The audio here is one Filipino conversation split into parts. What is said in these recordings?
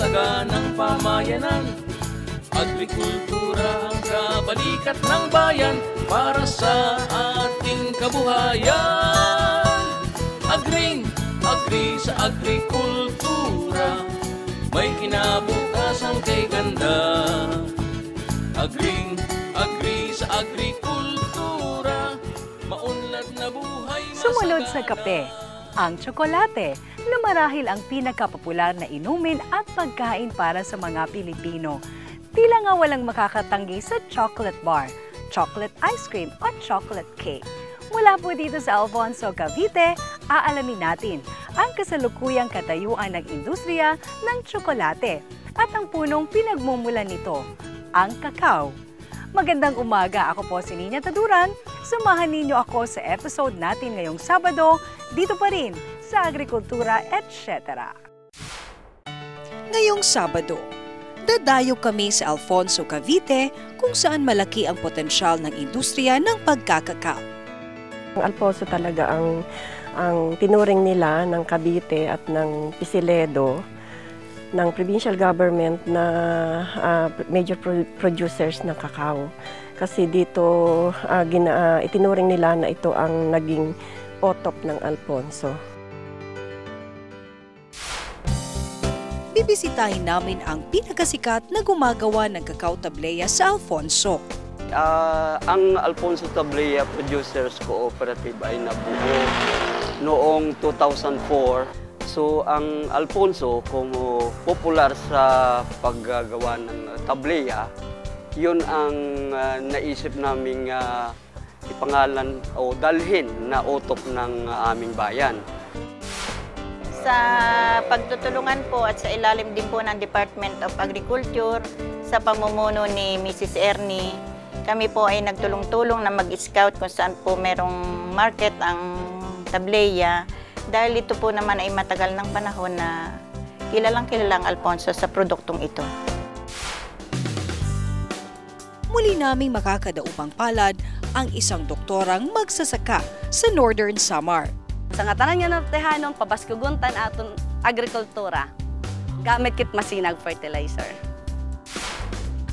masaganang pamayanan. Agrikultura ang kabalikat ng bayan para sa ating kabuhayan. Agri sa agrikultura, may kinabukasan kay ganda. Agri sa agrikultura, maunlad na buhay. Sumunod sa kape, ang tsokolate na marahil ang pinakapopular na inumin at pagkain para sa mga Pilipino. Tila nga walang makakatanggi sa chocolate bar, chocolate ice cream o chocolate cake. Mula po dito sa Alfonso, Cavite, aalamin natin ang kasalukuyang katayuan ng industriya ng tsokolate at ang punong pinagmumulan nito, ang kakao. Magandang umaga, ako po si Nina Taduran. Samahan ninyo ako sa episode natin ngayong Sabado, dito pa rin sa Agrikultura, etc. Ngayong Sabado, dadayo kami sa Alfonso, Cavite kung saan malaki ang potensyal ng industriya ng pagkakakao. Ang Alfonso talaga ang tinuring nila ng Cavite at ng Pisiledo ng provincial government na major producers ng kakao. Kasi dito itinuring nila na ito ang naging otop ng Alfonso. Bibisitahin namin ang pinakasikat na gumagawa ng kakao tableya sa Alfonso. Ang Alfonso Tableya Producers Cooperative ay nabuo noong 2004. So ang Alfonso, kung popular sa paggagawa ng tableya, yun ang naisip naming ipangalan o dalhin na utop ng aming bayan. Sa pagtutulungan po at sa ilalim din po ng Department of Agriculture, sa pamumuno ni Mrs. Ernie, kami po ay nagtulong-tulong na mag-scout kung saan po merong market ang tableya. Dahil ito po naman ay matagal ng panahon na kilalang-kilalang Alfonso sa produktong ito. Muli naming makakadaupang palad ang isang doktorang magsasaka sa Northern Samar. Sa ngatanan nga natehanong pabaskuguntan aton agrikultura, gamit kit masinag fertilizer.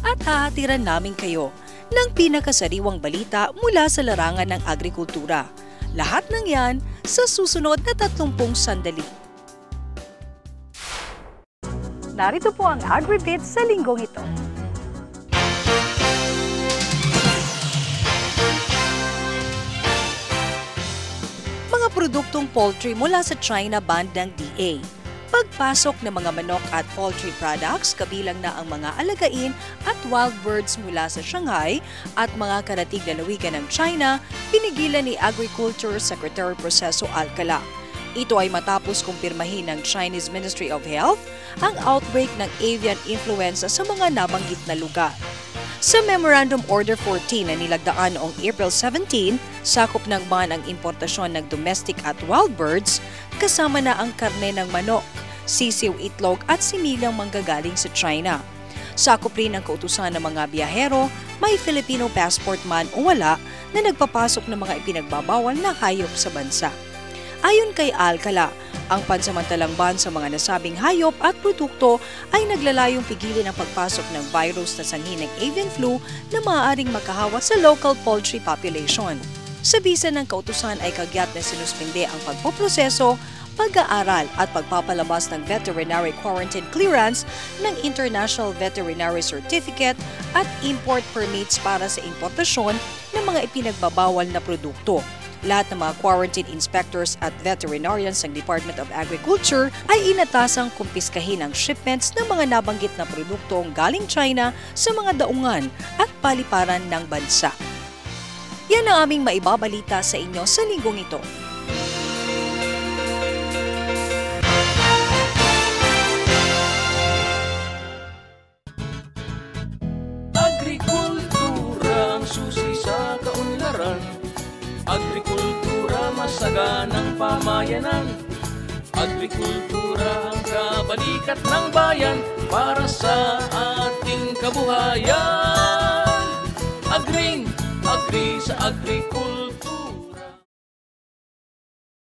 At hahatiran namin kayo ng pinakasariwang balita mula sa larangan ng agrikultura. Lahat ng yan sa susunod na 30 sandali. Narito po ang AgriBits sa linggong ito. Mga produktong poultry mula sa China banned ng DA. Pagpasok ng mga manok at poultry products, kabilang na ang mga alagain at wild birds mula sa Shanghai at mga karatig lalawigan ng China, pinigilan ni Agriculture Secretary Proceso Alcala. Ito ay matapos kumpirmahin ng Chinese Ministry of Health ang outbreak ng avian influenza sa mga nabanggit na lugar. Sa Memorandum Order 14 na nilagdaan noong April 17, sakop ng ban ang importasyon ng domestic at wild birds, kasama na ang karne ng manok, sisiw, itlog at sinigang manggagaling sa China. Sakop rin ang kautusan ng mga biyahero, may Filipino passport man o wala, na nagpapasok ng mga ipinagbabawal na hayop sa bansa. Ayon kay Alcala, ang pansamantalang ban sa mga nasabing hayop at produkto ay naglalayong pigilin ang pagpasok ng virus na sanhi ng avian flu na maaaring makahawa sa local poultry population. Sa bisa ng kautusan ay kagyat na sinuspinde ang pagpoproseso, pag-aaral at pagpapalabas ng veterinary quarantine clearance ng International Veterinary Certificate at import permits para sa importasyon ng mga ipinagbabawal na produkto. Lahat ng mga quarantine inspectors at veterinarians ng Department of Agriculture ay inatasang kumpiskahin ang shipments ng mga nabanggit na produktong galing China sa mga daungan at paliparan ng bansa. Yan ang aming maibabalita sa inyo sa linggong ito. Agrikultura ang susi sa kaunlaran. Agrikultura masaganang pamayanan. Agrikultura ang kabalikat ng bayan para sa ating kabuhayan. Agri sa agrikultura.